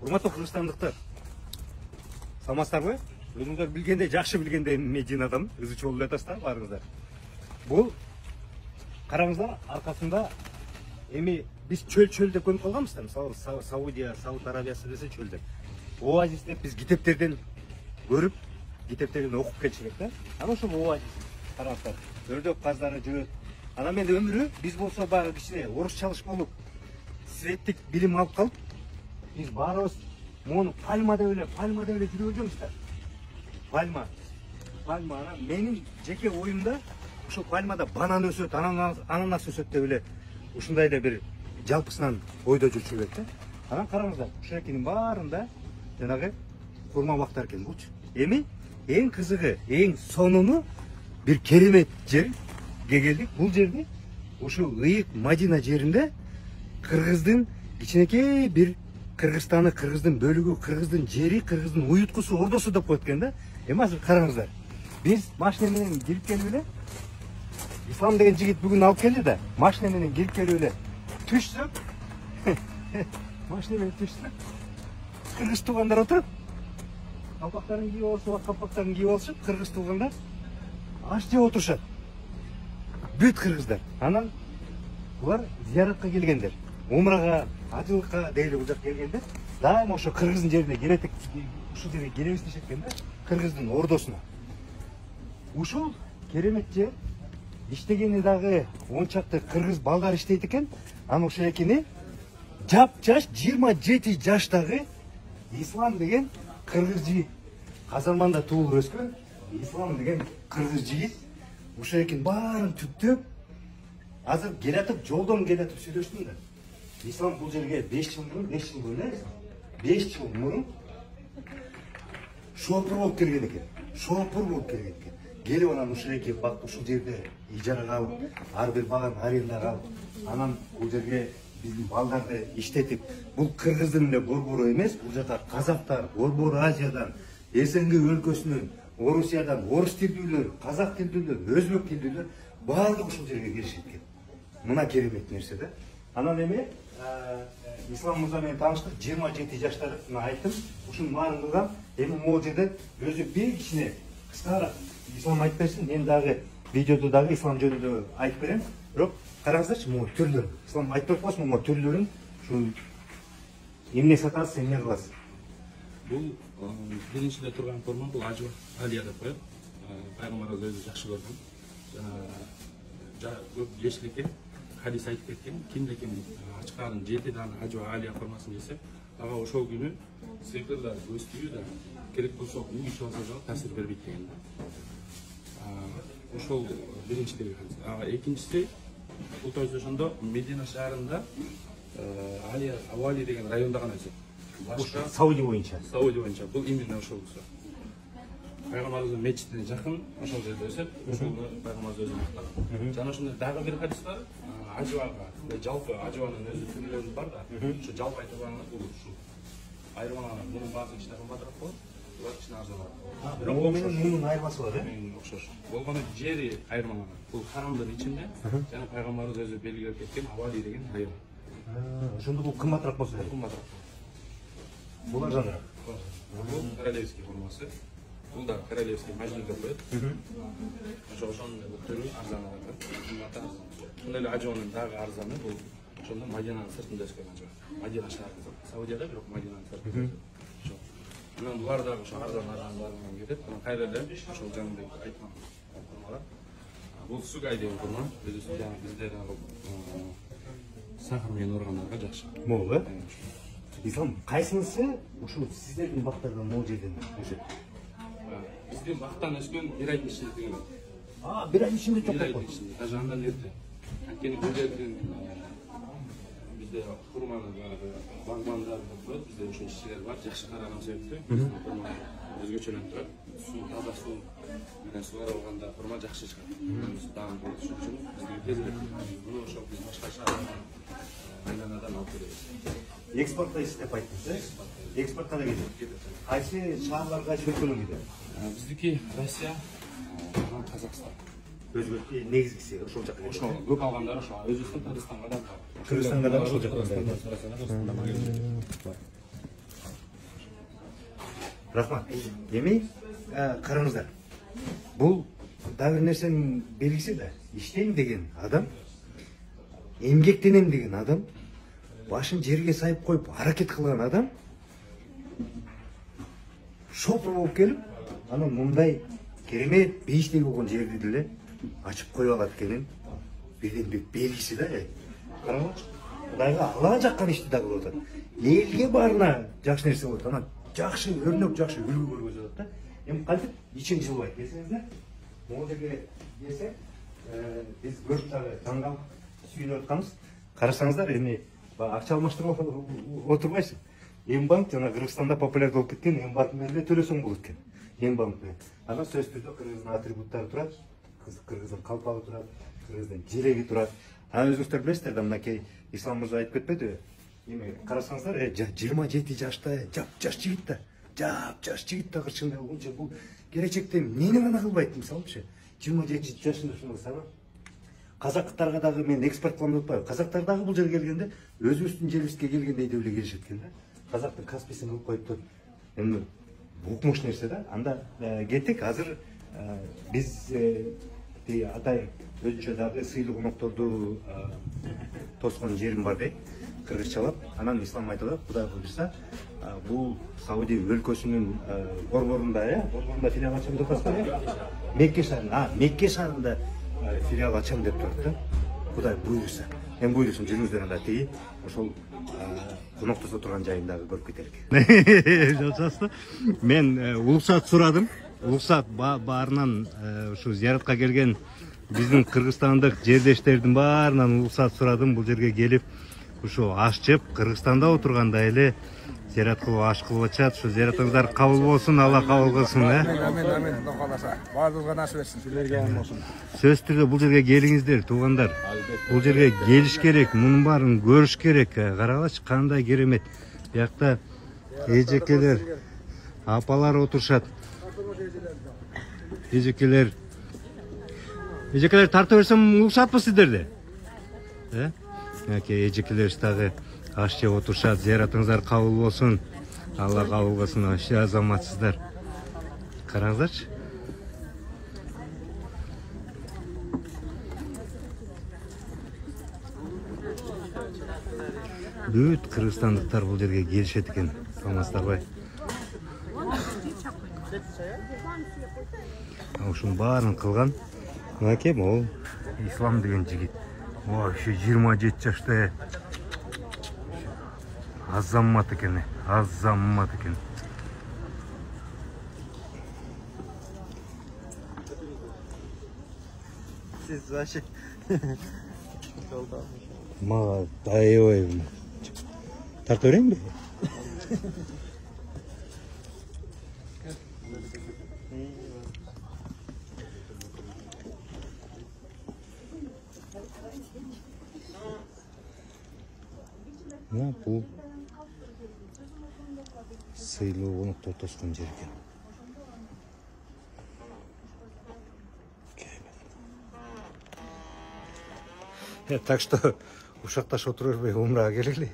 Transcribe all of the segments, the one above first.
Урматтуу кыргызстандыктар, саламатсыздарбы? Өзүңүздөр билгендей, жакшы билгендей мен жыйнадым, ызы чолуу эле атасыздар баарыңыздар. Бул караңыздар, аркасында эми биз чөл деп көрүп калганбыздар. Мисалы Саудия, Сауд Арабиясы десе чөл деп. Оазис деп биз китептерден көрүп, китептерден окуп келчүбүз да. Анан ошол оазис караңыздар. Өрдөк каздары жүрөт. Анан мен өмүрү биз болсо баягы кичине орусчалыш болуп, светтик билим алып калып, биз баарыбыз мону пальма деп эле жүрүп жүрмүздар. Пальма. Анан менин жеке оюмда ошол пальмада банан өсөт, ананас өсөт деп эле ушундай эле бир жалпысынан ойдо жүрчүбүз да. Анан караңыздар, ушунакинин баарында жанагы курма бактар экен булчу. Эми эң кызыгы, эң сонуну бир керемет жерге келдик. Бул жерде ушул Ыйык Мадина жеринде кыргыздын кичинекей бир Кыргызстаны, кыргыздын бөлүгү, кыргыздын жери, кыргыздын уюткусу, ордосу деп коет экен да. Эми азыр караңыздар. Биз машина менен кирип келип эле, Ислам деген жигит бүгүн алып келди да, машина менен кирип келип эле түшсөк, машина менен түшсөк, кыргыз туугандар отуруп, калпактарын кийип алышып, калпактарын кийип алышып, кыргыз туугандар аш жеп отурушат. Бүт кыргыздар. Анан булар зияратка келгендер. Умрага, ажылыкка дейли бул жак келгендер. Дайыма ошо кыргыздын жерине келетик, ушул жерге келебиз дешет экен да, кыргыздын ордосуна. Ушул керемет жер иштегени дагы 10 чакты кыргыз балдар иштейт экен. Анан ошол экени жап-жаш 27 жаштагы Ислам деген кыргыз жигит, Казарманда туулуп өскөн Ислам деген кыргыз жигит ошол экен баарын түптөп, азыр келатып, жолдон келатып сүйлөштүм да. Ислам бул жерге 5 жыл мурун, 5 жыл эле, 5 жыл мурун шопур болуп келген экен. Келип анан ушул эки бакты ушул жерде ижарага алып, ар бир багын арендага алып, анан бул жерге биздин балдарды иштетип, бул кыргыздын эле борбору эмес, бул жака казактар, Борбор Азиядан, СНГ өлкөсүнөн, Орусиядан, орус тилдүүлөр, казак тилдүүлөр, өзбек тилдүүлөр баардыгы ушул жерге келишет экен. Мына керемет нерсе да. Анан эми Ислам мырза менен тааныштык, 27 жаштарына айттым, ушунун баарын кылган. Эми могул жерде өзү бир кичине кыскараак Ислам айтып берсин, мен дагы видеодо дагы Ислам жөнүндө айтып берем. Бирок караңыздарчы, могу түрлөр. Ислам айтып койсун, могу түрлөрүн ушул эмне сатасыз, эмне кыласыз? Бул биринчиде турган форма бул ажва алия деп коет. Пайгамбарыбыз өзү жакшы көргөн. Жана көп жешлеке хадис айтып кеткен, кимде ким ачкарын 7 дана ажва алия формасын жесе, ага ошол күнү сыйкыр да, көз тийүү да, керек болсо үй ичип алса да таасир бербейт деген да. Ошол биринчидеги хадис. Экинчиси, бул тоз ошондо Медина шаарында Алия Авали деген районда гана өсөт. Башка Саудия боюнча. Бул именно ошол кызы. Пайгамбарыбыздын мечитине жакын ошол жерде өсөт. Ошону пайгамбарыбыз өзү мактаган. Жана ошондой дагы бир хадис бар. Ажвага, жалпы ажванын өзү түрлөрү бар да. Ошо жалпы айтылганы бул ушул. Айырмаланат. Мунун баасы кичине кымбатыраак болот. Булар кичине арзаныраак. Бирок бул менен мунун айырмасы бар, э? Окшош. Болгону жери айырмаланат. Бул харамдын ичинде жана пайгамбарыбыз өзү белгилеп кеткен Авали деген район. Ошондо бул кымбатыраак болсо керек. Кымбатыраак. Бул арзаныраак. Бул королевский формасы. Бул да королевский мажнун деп коет. Ошонун түрү арзаныраак. Ошондой эле ажонун дагы арзаны бул ошондо Мадинанын сыртында өскөн ажо. Мадина шаарында. Саудияда бирок Мадинанын сыртында. Ошо. Анан булар дагы ошо арзан кетет. Анан кайра эле ошол жаныбек айткан формалар. Бул сугай деген форма. Өзү жана бизде сахар менен ооругандарга жакшы. Могул, э? Ислам, кайсынысы ушул сиздердин бактардан могул жерден өсөт? Биздин бактан өскөн бир айдын ичинде тегелет. Бир айдын ичинде чоң бир айдын ичинде. Даже андан эрте. Анткени бул жердин бизде курманы багбандар деп коет, бизде ушул ишчилер бар, жакшы караган себептен курма өзгөчөлөнүп турат. Суу таза суу менен сугарып алганда курма жакшы чыгат. Даам болот, ошон үчүн бизге тезирээк. Муну ошол биз башка шаардан айланадан алып келебиз. Экспорттайсыз деп айттыңыз, э? Экспортко да кетет. Кайсы шаарларга өлкөлөргө кетет? Биздики Россия, Казакстан. Өзбек негизгиси ошол жака. Ошо көп алгандар ошо Өзбекстан, Кыргызстанга да бар. Кыргызстанга да ошол жака. Рахмат. Эми караңыздар. Бул да бир нерсенин белгиси да. Иштейм деген адам, эмгектенем деген адам, башын жерге сайып коюп аракет кылган адам шопур болуп келип, анан мындай керемет бейиштей болгон жерди деле ачып коюп алат экенин бирден бир белгиси да. Караңызчы. Кудайга Аллага жаккан ишти да кылып атат. Элге баарына жакшы нерсе болот. Анан жакшы өрнөк, жакшы үлгү көргөзүп атат да. Эми кантип ичиң жылбайт десеңиздер, могу жерге келсек, биз көрүп дагы таң калып сүйүнүп атканбыз. Карасаңыздар, эми акча алмаштырып отурбайсың. Эмбанк жана Кыргызстанда популяр болуп кеткен Эмбанк менен эле төлөсөң болот экен. Эмбанк менен. Анан сөзсүз түрдө Кыргыздын атрибуттары турат, Кыргыздын калпагы турат, Кыргыздын желеги турат. Өзүңүздөр билесиздер да, мынакей Ислам мырза айтып кетпедиби? Эми карасаңыздар, 27 жашта жаш жигит да. Жаш жигит да кырчындай болгончо бул келечекте эмнени гана кылбайт мисалычы. 27 жашында ушуну кылса, казактарга дагы мен экспорт кылам деп атпайбы. Казактар дагы бул жерге келгенде өзүбүздүн жерибизге келгендей деп эле келишет экен да. Казактын Каспийсин кылып коюптур. Эми укмуш нерсе да. Анда кеттик. Азыр биз атай өзүнчө дагы сыйлуу конокторду тоскон жерим бар дейт. Кыргызчалап, анан Ислам айтылат, Кудай буйрса, бул Сауди өлкөсүнүн борборунда филиал ачам деп атат. Мекке шаарында филиал ачам деп турат да. Кудай буйрса. Эми буйрусун жүрүңүздөр анда тиги ошол коноктосо турган жайындагы көрүп кетелик. Жакшы. Мен уруксат сурадым. Уруксат баарынан ушу зияратка келген биздин кыргызстандык жердештердин баарынан уруксат сурадым. Бул жерге келип ушу аш жеп, Кыргызстанда отурганда эле зиярат кылып аш кылып атышат. Ушу зияраттарыңыздар кабыл болсун, Алла кабыл кылсын. Амин. Кудай кааласа. Баардыгына насип этсин. Силерге аман болсун. Сөзсүз түрдө бул жерге келиңиздер, туугандар. Бул жерге келиш керек, мунун баарын көрүш керек. Карагылачы, кандай керемет. Биякта эжекелер, апалар отурушат. Эжекелер тартып берсем уруксатпы сиздерде? Эжекелер дагы аш жеп отурушат. Зияратыңыздар кабыл болсун. Алла кабыл кылсын. Вообще азаматсыздар. Караңыздарчы. Бүт кыргызстандыктар бул жерге келишет экен. Саламатсыздарбы? Ушунун баарын кылган мынакей могул Ислам деген жигит. Вообще 27 жашта азамат экен. Siz вообще Мага аябай тарта берейинби? Бул сыйлуу коноктор тоскон жер экен. Так что ушакташ отура бербей умрага келели.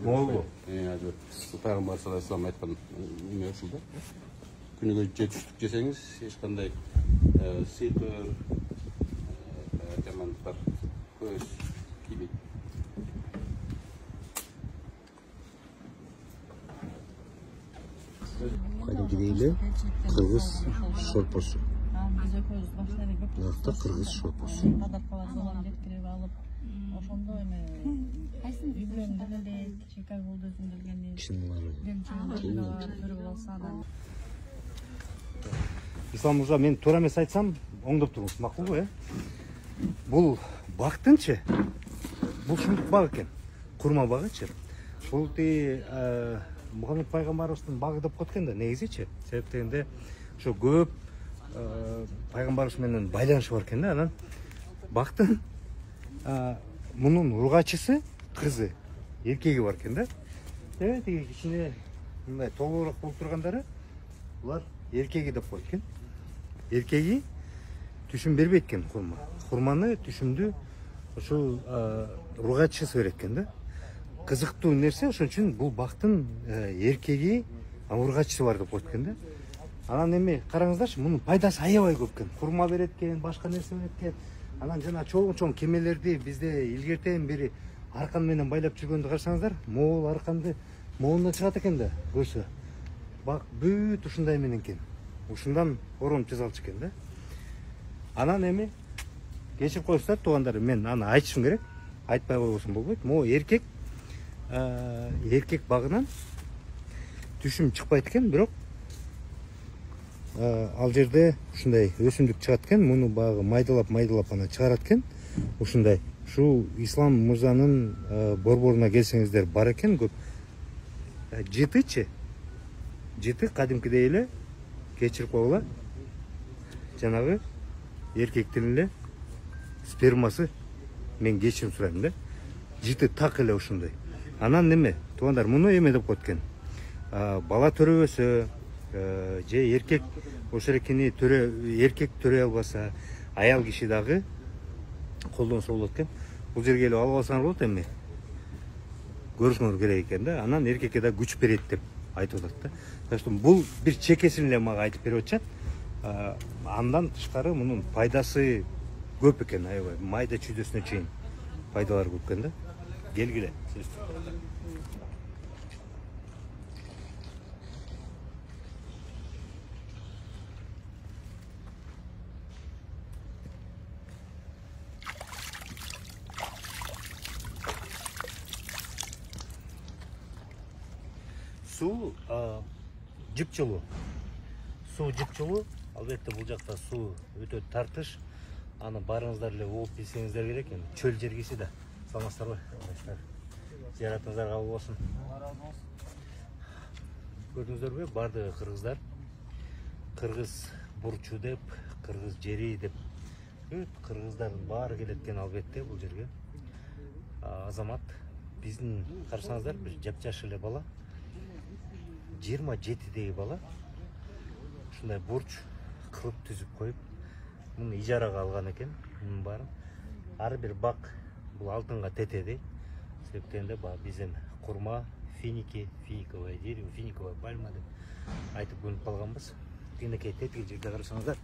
Молбу? Пайгамбар саллаллаху алейхи вассалам айткан неме ушул да. Күнүгө 7 түштүк жесеңиз, эч кандай сыйтыр, жамандыктар көз тийбейт. Кайдыгы дейле кыргыз шорпосу. Биз экөөбүз башта эле көп Мынакта кыргыз шорпосу. кадап калат, жеткирип алып, ошондо эми үй бүлөмдү эле чекай болдусун келгени. Чынлары. Көрүп алса анан. Ислам мырза, мен туура эмес айтсам, оңдоп туруңуз, макулбу, Бул бактынчы. Бул шундук баг экен. Курма багычы. Бул Мухаммед пайгамбарыбыздын багы деп коет экен да, негизичи. Себеп дегенде, ошо көп пайгамбарыбыз менен байланышы бар экен да. Анан бактын мунун ургачысы кызы, эркеги бар экен да. Тиги кичине мындай толугураак болуп тургандары булар эркеги деп коет экен. Эркеги түшүм бербейт экен курма. Курманы түшүмдү ушул ургачысы берет экен да. кызыктуу нерсе, ошон үчүн бул бактын эркеги ургачысы бар деп коет экен да. Анан эми караңыздарчы, мунун пайдасы аябай көп экен. Курма берет экен, башка нерсе берет экен. Анан жана чоң кемелерди бизде илгертен бери аркан менен байлап жүргөндү карасаңыздар, могул арканды моунда чыгат экен да, көрсө. Бак бүт ушундай менен экен. Ушундан оронуп жасалчу экен да. Анан эми кечирип коесуздар туугандар, мен аны айтышым керек. Айтпай койбосом болбойт. Могу эркек багынан түшүм чыкпайт экен, бирок ал жерде ушундай өсүмдүк чыгат экен. Муну багы майдалап аны чыгарат экен. Ушундай. Ушул Ислам мырзанын борборуна келсеңиздер бар экен көп. Жытычы. Жыты кадимкидей эле кечирип койгула. Жанагы эркектин эле спермасы, мен кечирим сурайм да. Жыты так эле ушундай. Анан неме? Туугандар, муну эме деп коет экен. Бала төрөбөсө, же эркек ошерекини эркек төрөй албаса, аял киши дагы колдонсо болот экен. Бул жерге келип алып алсаңар болот эми. Көрүшүңөр керек экен да. Анан эркекке да күч берет деп айтып атат да. Так что бул бир чекесин эле мага айтып берип атышат. Андан тышкары мунун пайдасы көп экен, аябай. Майда чүйдөсүнө чейин пайдалары көп экен да. Келгиле. Суу жыпчылуу. Суу жыпчылуу. Албетте бул жакта суу өтө тартыш. Аны барыңыздар эле угуп билсеңиздер керек. Эми чөл жергиси да. Саламатсыздарбы? Зияратыңыздар кабыл болсун. Көрдүңүздөрбү? Бардыгы кыргыздар. Кыргыз бурчу деп, кыргыз жери деп. Кыргыздардын баары келет экен албетте бул жерге. Азамат биздин карасаңыздар бир жапжаш эле бала. 27деги бала. Ушундай бурч кылып түзүп коюп, муну ижарага алган экен. Мунун баарын ар бир бак бул алтынга тетеди. Себептен де биздин курма, финиковое дерево, финиковая пальма деп айтып көнүп калганбыз. Кенекей теткич жерде карасаңыздар,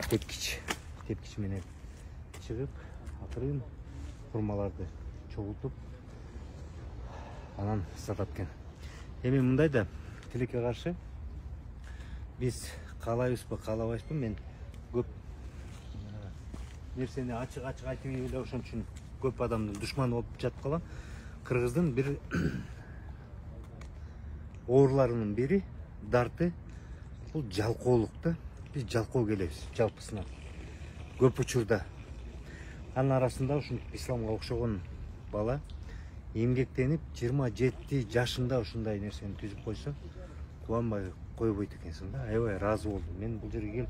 тепкич менен чыгып, акырын курмаларды чогултуп анан сатат экен. Эми мындай да тилекке каршы биз каалайбызбы, каалабайбызбы, мен көп нерсени ачык айтып эле ошон үчүн көп адамдын душманы болуп жатып калам. Кыргыздын бир ооруларынын бири дарты бул жалкоолук. Биз жалкоо келебиз жалпысынан. Көп учурда анын арасында ушинтип исламга окшогон бала эмгектенип 27 жашында ушундай нерсени түзүп койсо, кубанбай койбойт экенсиң да. Аябай ыраазы болдум. Мен бул жерге келип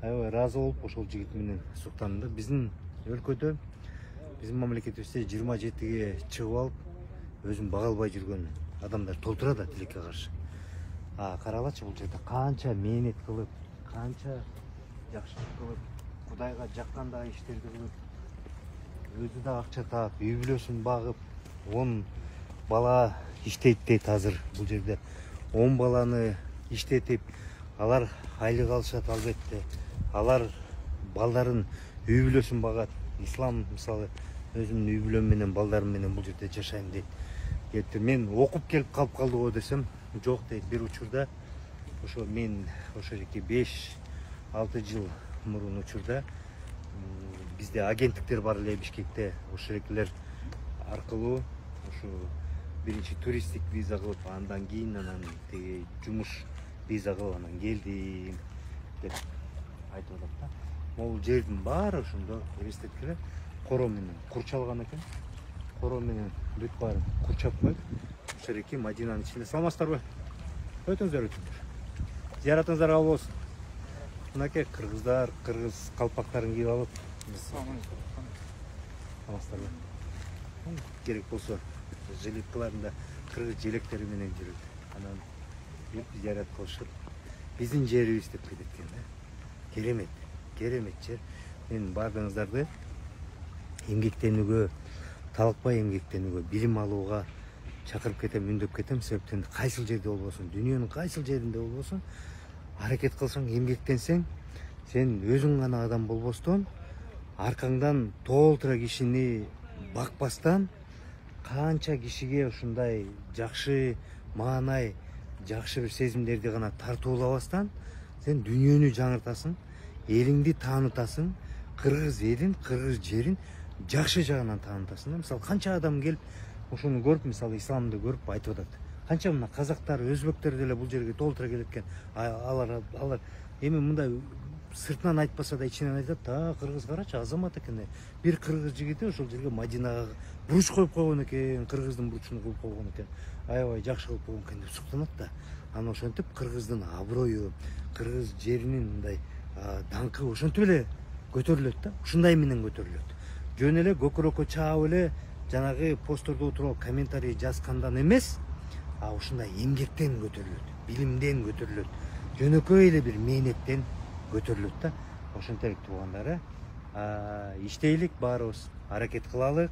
аябай ыраазы болуп ошол жигит менен суктандым да. Биздин өлкөдө, биздин мамлекетибизде 27ге чыгып алып, өзүн бага албай жүргөн адамдар толтура да тилекке каршы. Каралачы бул жерде канча мээнет кылып, канча жакшылык кылып, Кудайга жаккандай иштерди кылып, өзү да акча таап, үй бүлөсүн багып, 10 бала иштейт дейт азыр бул жерде. 10 баланы иштетип, алар айлык алышат албетте. Алар балдарын үй бүлөсүн багат. Ислам мисалы өзүмдүн үй бүлөм менен, балдарым менен бул жерде жашайм дейт. Мен окуп келип калып калдыбы десем, жок дейт. Бир учурда ошо мен ошо 5-6 жыл мурун учурда бизде агенттиктер бар эле Бишкекте. Ошолер аркылуу ошо биринчи туристтик виза кылып, андан кийин анан тиги жумуш виза кылып анан келдим деп айтып атат да. Могул жердин баары ошондо элестеткиле коро менен курчалган экен. Коро менен бүт баарын курчап коюп, ошереки Мадинанын ичинде. Саламатсыздарбы? Өтүңүздөр. Зияратыңыздар кабыл болсун. Мынакей кыргыздар, кыргыз калпактарын кийип алып, саламатсыздарбы? Керек болсо жилеткаларында кыргыз желектери менен жүрөт. Анан зиярат кылышып, биздин жерибиз деп кетет экен да. Керемет, керемет жер. Мен бардыгыңыздарды эмгектенүүгө, талыкпай эмгектенүүгө, билим алууга чакырып кетем, үндөп кетем. Себептен кайсыл жерде болбосун, дүйнөнүн кайсыл жеринде болбосун, аракет кылсаң, эмгектенсең, сен өзүң гана адам болбостон, аркаңдан толтура кишини бакпастан, канча кишиге ушундай жакшы маанай, жакшы бир сезимдерди гана тартуулабастан, сен дүйнөнү жаңыртасың, элиңди таанытасың, кыргыз элин, кыргыз жерин жакшы жагынан таанытасың. Мисалы канча адам келип ушуну көрүп, мисалы исламды көрүп айтып атат. Канча мына казактар, өзбектер деле бул жерге толтура келет экен. Алар эми мындай сыртынан айтпаса да ичинен айтат, кыргыз карачы азамат экен. Бир кыргыз жигити ошол жерге Мадинага буруч коюп койгон экен, кыргыздын бурчун кылып койгон экен. Аябай жакшы кылып койгон экен деп суктанат да. Аны ошентип кыргыздын аброю, кыргыз жеринин мындай даңкы ошентип эле көтөрүлөт да. Ушундай менен көтөрүлөт. Жөн эле көкүрөккө чаап эле жанагы постордо отуруп комментарий жазгандан эмес, ушундай эмгектен көтөрүлөт, билимден көтөрүлөт, жөнөкөй эле бир мээнеттен көтөрүлөт да. Ошентип туугандары, иштейлик баарыбыз, аракет кылалы,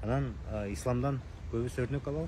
анан исламдан көбүс өрнөк алалы.